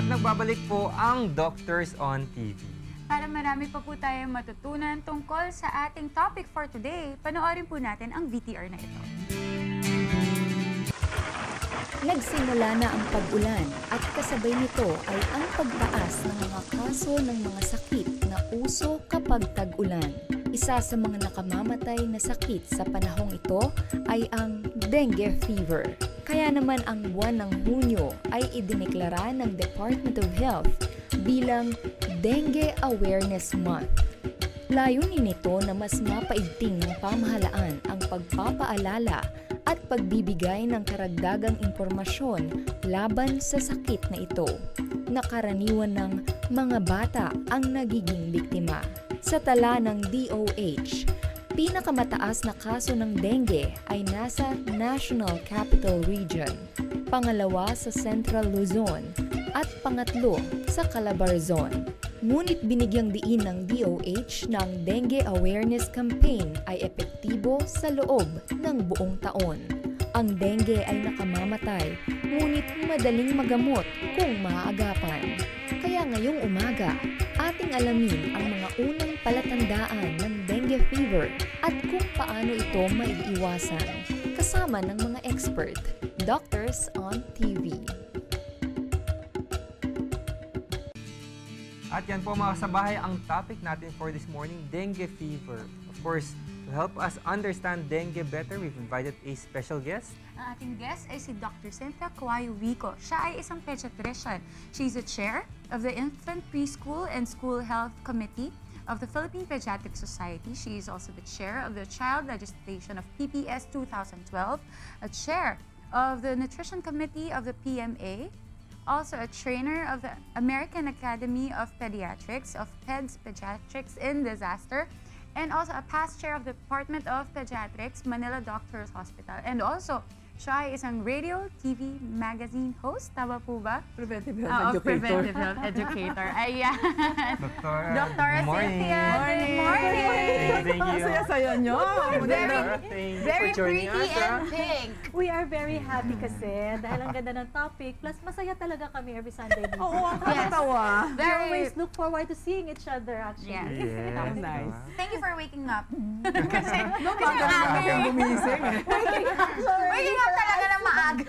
nagbabalik po ang Doctors on TV. Para marami pa po tayong matutunan tungkol sa ating topic for today, panoorin po natin ang VTR na ito. Nagsimula na ang pag-ulan at kasabay nito ay ang pagtaas ng mga kaso ng mga sakit na uso kapag tag-ulan. Isa sa mga nakamamatay na sakit sa panahong ito ay ang dengue fever. Kaya naman ang buwan ng Hunyo ay idineklara ng Department of Health bilang Dengue Awareness Month. Layunin nito na mas mapaigting ng pamahalaan ang pagpapaalala at pagbibigay ng karagdagang impormasyon laban sa sakit na ito, na karaniwan ng mga bata ang nagiging biktima. Sa tala ng DOH, pinakamataas na kaso ng dengue ay nasa National Capital Region, pangalawa sa Central Luzon, at pangatlo sa Calabarzon. Ngunit binigyang diin ng DOH na ang Dengue Awareness Campaign ay epektibo sa loob ng buong taon. Ang dengue ay nakamamatay, ngunit madaling magamot kung maaagapan. Kaya ngayong umaga, ating alamin ang mga unang palatandaan ng dengue fever at kung paano ito maiiwasan. Kasama ng mga expert, Doctors on TV. At yan po mga kasabahay ang topic natin for this morning, dengue fever. Of course, to help us understand dengue better, we've invited a special guest. Ang ating guest ay si Dr. Cynthia Cuayo Vico. Siya ay isang pediatrician. She's the chair of the Infant Preschool and School Health Committee of the Philippine Pediatric Society. She is also the chair of the Child Legislation of PPS 2012, a chair of the Nutrition Committee of the PMA, also a trainer of the American Academy of Pediatrics, of Pediatrics in Disaster, and also a past chair of the Department of Pediatrics, Manila Doctors Hospital. And also, siya ay isang radio, TV, magazine host. Tama po ba? Preventive Health Educator. Preventive Health Educator. Ayan. Dr. Morning. Cynthia, good morning. Thank you. Saya-saya nyo. Very pretty and pink. We are very happy kasi dahil ang ganda ng topic. Plus, masaya talaga kami every Sunday dito. Oo, ang kakatawa. We always look forward to seeing each other actually. Yes. That's nice. Thank you for waking up. Kasi maaga gumising. Waking up talaga na maaga.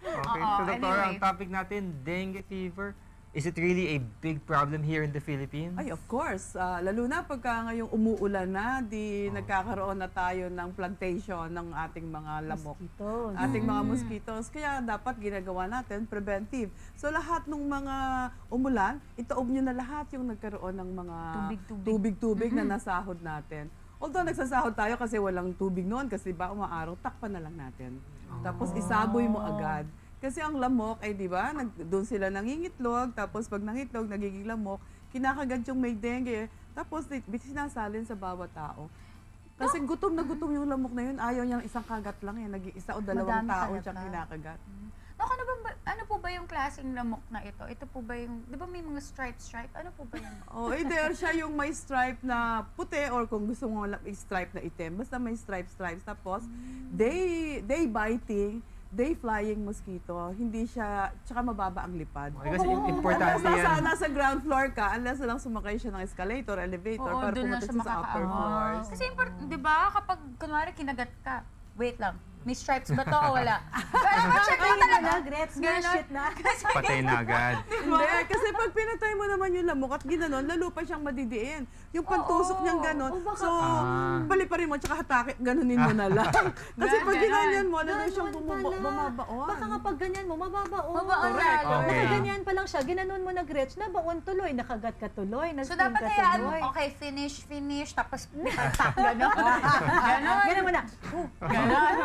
Okay, Oo, so Doctor, anyway. ang topic natin, dengue fever. Is it really a big problem here in the Philippines? Ay, of course. Lalo na pagka ngayong umuulan na, nagkakaroon na tayo ng plantation ng ating mga lamok. Mosquitoes. Ating mga mosquitoes. Kaya dapat ginagawa natin preventive. So lahat ng mga umulan, itaob nyo na lahat yung nagkaroon ng mga tubig-tubig na nasahod natin. Although nagsasahod tayo kasi walang tubig noon, kasi ba umaaraw, takpan na lang natin. Tapos isaboy mo agad. Kasi ang lamok ay, di ba, doon sila nangingitlog, tapos pag nangitlog, nagiging lamok, kinakagat yung may dengue, tapos sinasalin sa bawat tao. Kasi gutom na gutom yung lamok na yun, ayaw niyang isang kagat lang yan, isa o dalawang Madami tao talaga. siyang kinakagat. Dok, ano po ba yung klaseng lamok na ito? Ito po ba yung, di ba may mga stripe? Ano po ba yan? Oh, either siya yung may stripe na puti or kung gusto mo stripe na itim, basta may stripes. Tapos, they biting, day flying mosquito, hindi siya, tsaka mababa ang lipad. Okay, kasi importante yan. Nasa ground floor ka, unless lang sumakay siya ng escalator, elevator, para pumunta siya sa upper floors. Kasi, di ba, kapag kunwari kinagat ka, wait lang, may stripes ba to o wala? Pero check mo talaga. Grets na, shit na. Patay na agad. Hindi, kasi pag pinatay mo naman yung lamok at ginanon, lalo pa siyang madidiin. Yung pantusok niyang ganon, so paliparin mo, tsaka hatake, ganonin mo na lang. Kasi pag ginanyan mo, lalo siyang bumabaon. Baka nga pag ganyan mo, mababaon. Mabaon lalo. Okay. Nakaganyan pa lang siya, ginanon mo na Grets, nabaon tuloy, nakagat ka tuloy, So, na-sting dapat ka hayaan mo, tuloy. okay, finish, tapos patak, gano'n. Ganun mo na. Gano'n.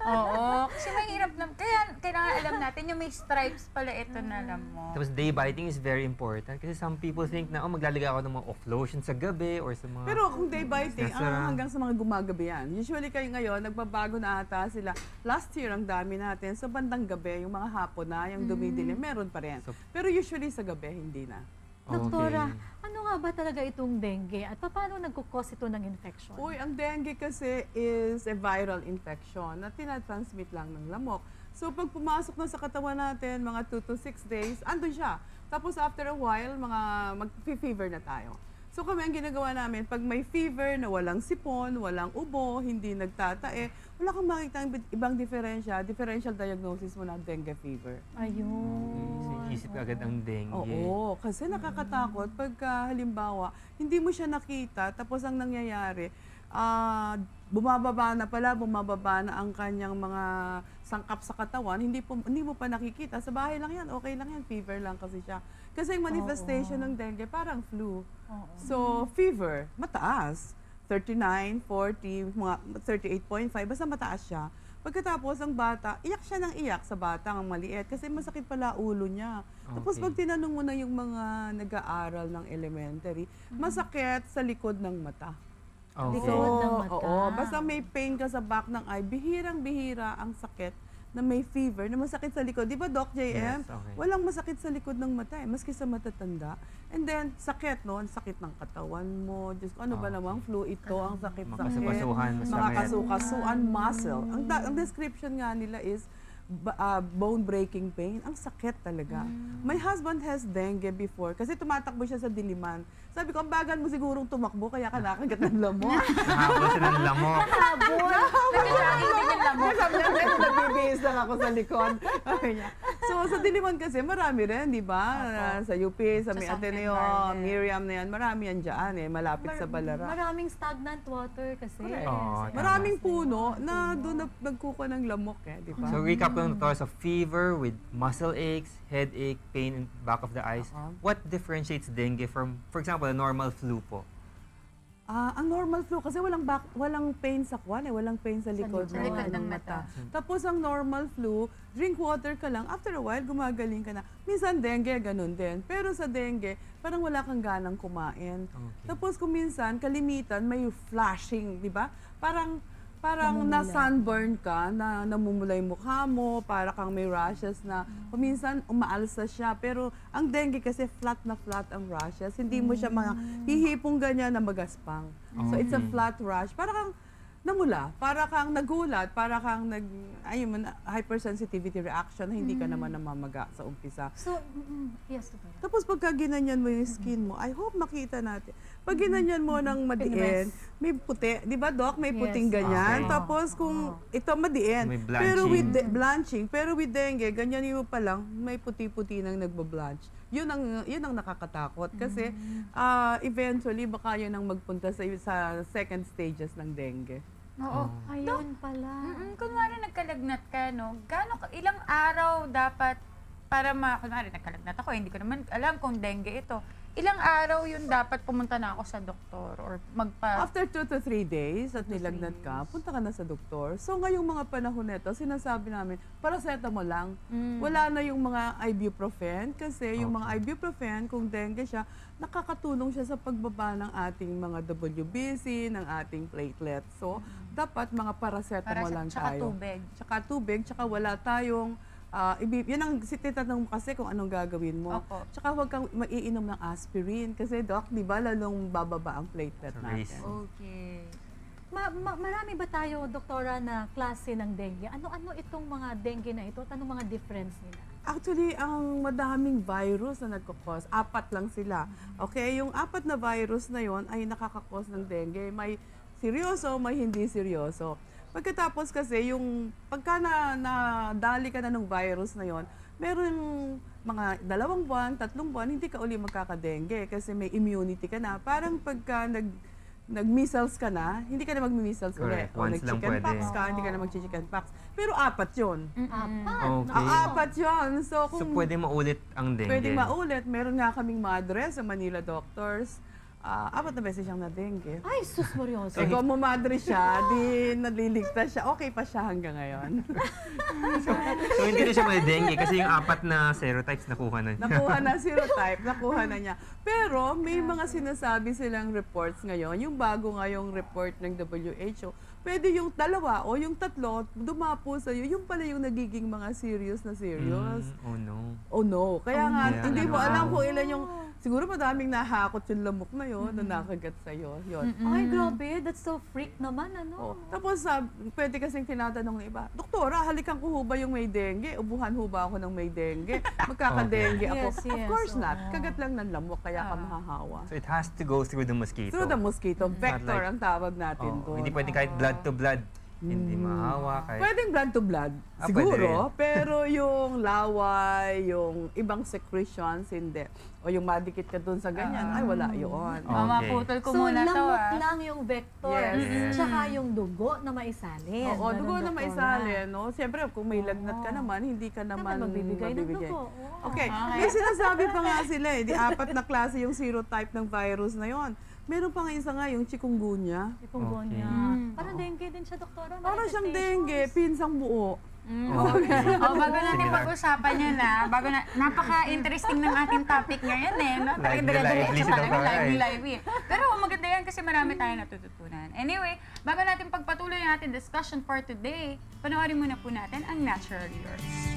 Oo. Kasi mahirap na. Kaya kailangan alam natin yung may stripes pala ito na alam mo. Tapos day biting is very important kasi some people think na maglalagay ako ng mga off lotion sa gabi or sa mga... Pero kung day biting, Nasa- hanggang sa mga gumagabi yan. Usually kayo ngayon, nagbabago na ata sila. Last year, ang dami natin. So bandang gabi, yung mga hapon na, yung dumidilim, meron pa rin. So- Pero usually sa gabi, hindi na. Doktora, ano nga ba talaga itong dengue at paano nagkukos ito ng infection? Uy, ang dengue kasi is a viral infection na tinatransmit lang ng lamok. So pag pumasok na sa katawan natin, mga 2 to 6 days, andun siya. Tapos after a while, mag-fever na tayo. So kami ang ginagawa namin, pag may fever na walang sipon, walang ubo, hindi nagtatae, wala kang makikita ibang differential diagnosis mo na dengue fever. Ayun. So, isip agad ang dengue. Oo, kasi nakakatakot pagka halimbawa, hindi mo siya nakita, tapos ang nangyayari, bumababa na ang kanyang mga sangkap sa katawan, hindi mo pa nakikita. Sa bahay lang yan, okay lang yan, fever lang kasi siya. Kasi yung manifestation ng dengue, parang flu. So, fever, mataas. 39, 40, mga 38.5, basta mataas siya. Pagkatapos, ang bata, iyak siya ng iyak sa batang maliit kasi masakit pala ulo niya. Tapos pag tinanong mo na yung mga nag-aaral ng elementary, masakit sa likod ng mata. Okay. Likod ng mata. Oo, basta may pain ka sa back ng eye, bihirang-bihira ang sakit na may fever, na masakit sa likod. Di ba, Doc JM? Yes, okay. Walang masakit sa likod ng mata maski sa matatanda. And then, sakit, no? Ang sakit ng katawan mo. Diyos ko, ano ba namang flu ito? Ang sakit-sakit. Makasukasuhan, Mga masakit. kasukasuan, muscle. Ang description nga nila is bone-breaking pain. Ang sakit talaga. My husband has dengue before kasi tumatakbo siya sa Diliman. Sabi ko, ang bagal mo sigurong tumakbo kaya ka nakagat ng lamok. Nahabol sila ng lamok. Nagka-jogging din yung lamok. Sabi niya, "Ay, nagbibihis lang ako sa likod." Sabi niya. So, sa Diliman kasi, marami rin, di ba? Sa UP, sa May Sa Ateneo, Garden. Miriam na yan, marami yan dyan malapit sa Balara. Maraming stagnant water kasi. Oo, tama. Maraming puno na doon nagkuko ng lamok di ba? So recap lang ito. So fever with muscle aches, headache, pain in back of the eyes. What differentiates dengue from, for example, a normal flu po? Ang normal flu kasi walang pain sa kwan walang pain sa likod, Sa likod ng mata. Tapos ang normal flu, drink water ka lang, after a while gumagaling ka na. Minsan dengue ganun din. Pero sa dengue, parang wala kang ganang kumain. Okay. Tapos kung minsan kalimitan may flashing, di ba? Parang na-sunburn ka, na namumula yung mukha mo, para kang may rashes na minsan umaalsa siya. Pero ang dengue kasi flat na flat ang rashes. Hindi mo siya hihipong ganyan na magaspang. So it's a flat rash. Para kang namula, para kang nagulat, para kang hypersensitivity reaction na hindi ka naman namamaga sa umpisa. So, yes, Dr. Tapos pagka ginanyan mo yung skin mo, I hope makita natin. Pag ginanyan mo ng madiin, may puti. Di ba, Doc? May puting ganyan. Okay. Tapos kung ito madiin. May Pero with blanching. blanching. Pero with dengue, ganyan mo pa lang, may puti-puti nang nagbablanch. Yun ang nakakatakot. Kasi eventually, baka yun ang magpunta sa second stages ng dengue. Oo. Ayun pala. Kunwari nagkalagnat ka, no? Ilang araw dapat para kunwari nagkalagnat ako, hindi ko naman alam kung dengue ito. Ilang araw yun dapat pumunta na ako sa doktor or After 2 to 3 days at nilagnat ka, punta ka na sa doktor. So ngayong mga panahon nito, sinasabi namin, paracetamol lang. Wala na yung mga ibuprofen kasi yung mga ibuprofen, kung dengue siya, nakakatulong siya sa pagbaba ng ating mga WBC, ng ating platelets. So dapat mga paracetamol lang tsaka tayo. tubig. Tsaka wala tayong yan ang tinatanong mo kasi kung anong gagawin mo. Opo. Tsaka huwag kang maiinom ng aspirin kasi Doc, di ba, lalong bababa ang platelet natin. Okay. Marami ba tayo, doktora, na klase ng dengue? Ano-ano itong mga dengue na ito? At anong mga difference nila? Actually, ang madaming virus na nagkakos, 4 lang sila. Okay, yung 4 na virus na yon ay nakakakos ng dengue. May seryoso, may hindi seryoso. Pagkatapos kasi, yung pagka nadali ka na ng virus na yon, meron mga 2 buwan, 3 buwan, hindi ka uli magkakadengue kasi may immunity ka na. Parang pagka nag-measles ka na, hindi ka na mag-measles ulit. Correct. O Once lang nag-chickenpox pwede. ka, hindi ka na mag-chickenpox. Pero 4 yun. Okay. 4 yun. So, So kung pwede maulit ang dengue? pwede maulit, meron nga kaming madre sa Manila Doctors. 4 na beses siyang na-dengue. Ay, sus Morioso. So, kung mumadre siya, di naliligtas siya, okay pa siya hanggang ngayon. So hindi na siya may dengue kasi yung 4 na serotypes nakuha na niya. Nakuha na serotype, nakuha na niya. Pero may mga sinasabi silang reports ngayon, yung bago ngayong report ng WHO, pwede yung 2 o yung 3 dumapo sa'yo, yung pala yung nagiging mga serious na serious. Oh no. Oh no. Kaya nga, Yeah. hindi mo alam kung ilan yung siguro madaming nahakot yung lamok na yun na nakagat sa'yo. Yun. Ay, grabe. That's so freak naman, ano? Oh. Tapos, pwede kasing tinatanong ng iba, Doktora, halikan ko ho ba yung may dengue? Ubuhan ho ba ako ng may dengue? Magkaka-dengue ako? Yes, yes, Of course not. oo. Kagat lang ng lamok, kaya ka mahahawa. So it has to go through the mosquito. Through the mosquito, vector like- ang tawag natin Oo, doon. hindi pwedeng kahit blood to blood. Hindi mahawa. Kahit... Pwedeng blood to blood, Ah, siguro, pero yung laway, yung ibang secretions, hindi. O yung madikit ka dun sa ganyan, ay wala yun. Okay. Putol ko So, muna to lamok lang yung vector. Yes. Tsaka yung dugo na maisalin. Oo, dugo Ganun, na doktora. maisalin, no? Siyempre, kung may lagnat ka naman, hindi ka naman magbibigay ng dugo. Oo. Okay, may sinasabi pa nga sila eh, di 4 na klase yung serotype ng virus na yon. Meron pa nga isa nga, yung chikungunya. Chikungunya. Okay. Parang dengue din siya, doktora. May Parang siyang infestations. dengue, pinsang buo. Okay. Bago natin Similar. pag-usapan yan napaka-interesting ng ating topic ngayon eh. No? Talagang Lively, dire-diretso lively si talaga, Dr. Rai. lively. Pero maganda yan kasi marami tayong natututunan. Anyway, bago natin pagpatuloy ang ating discussion for today, panoorin muna po natin ang Naturally Yours.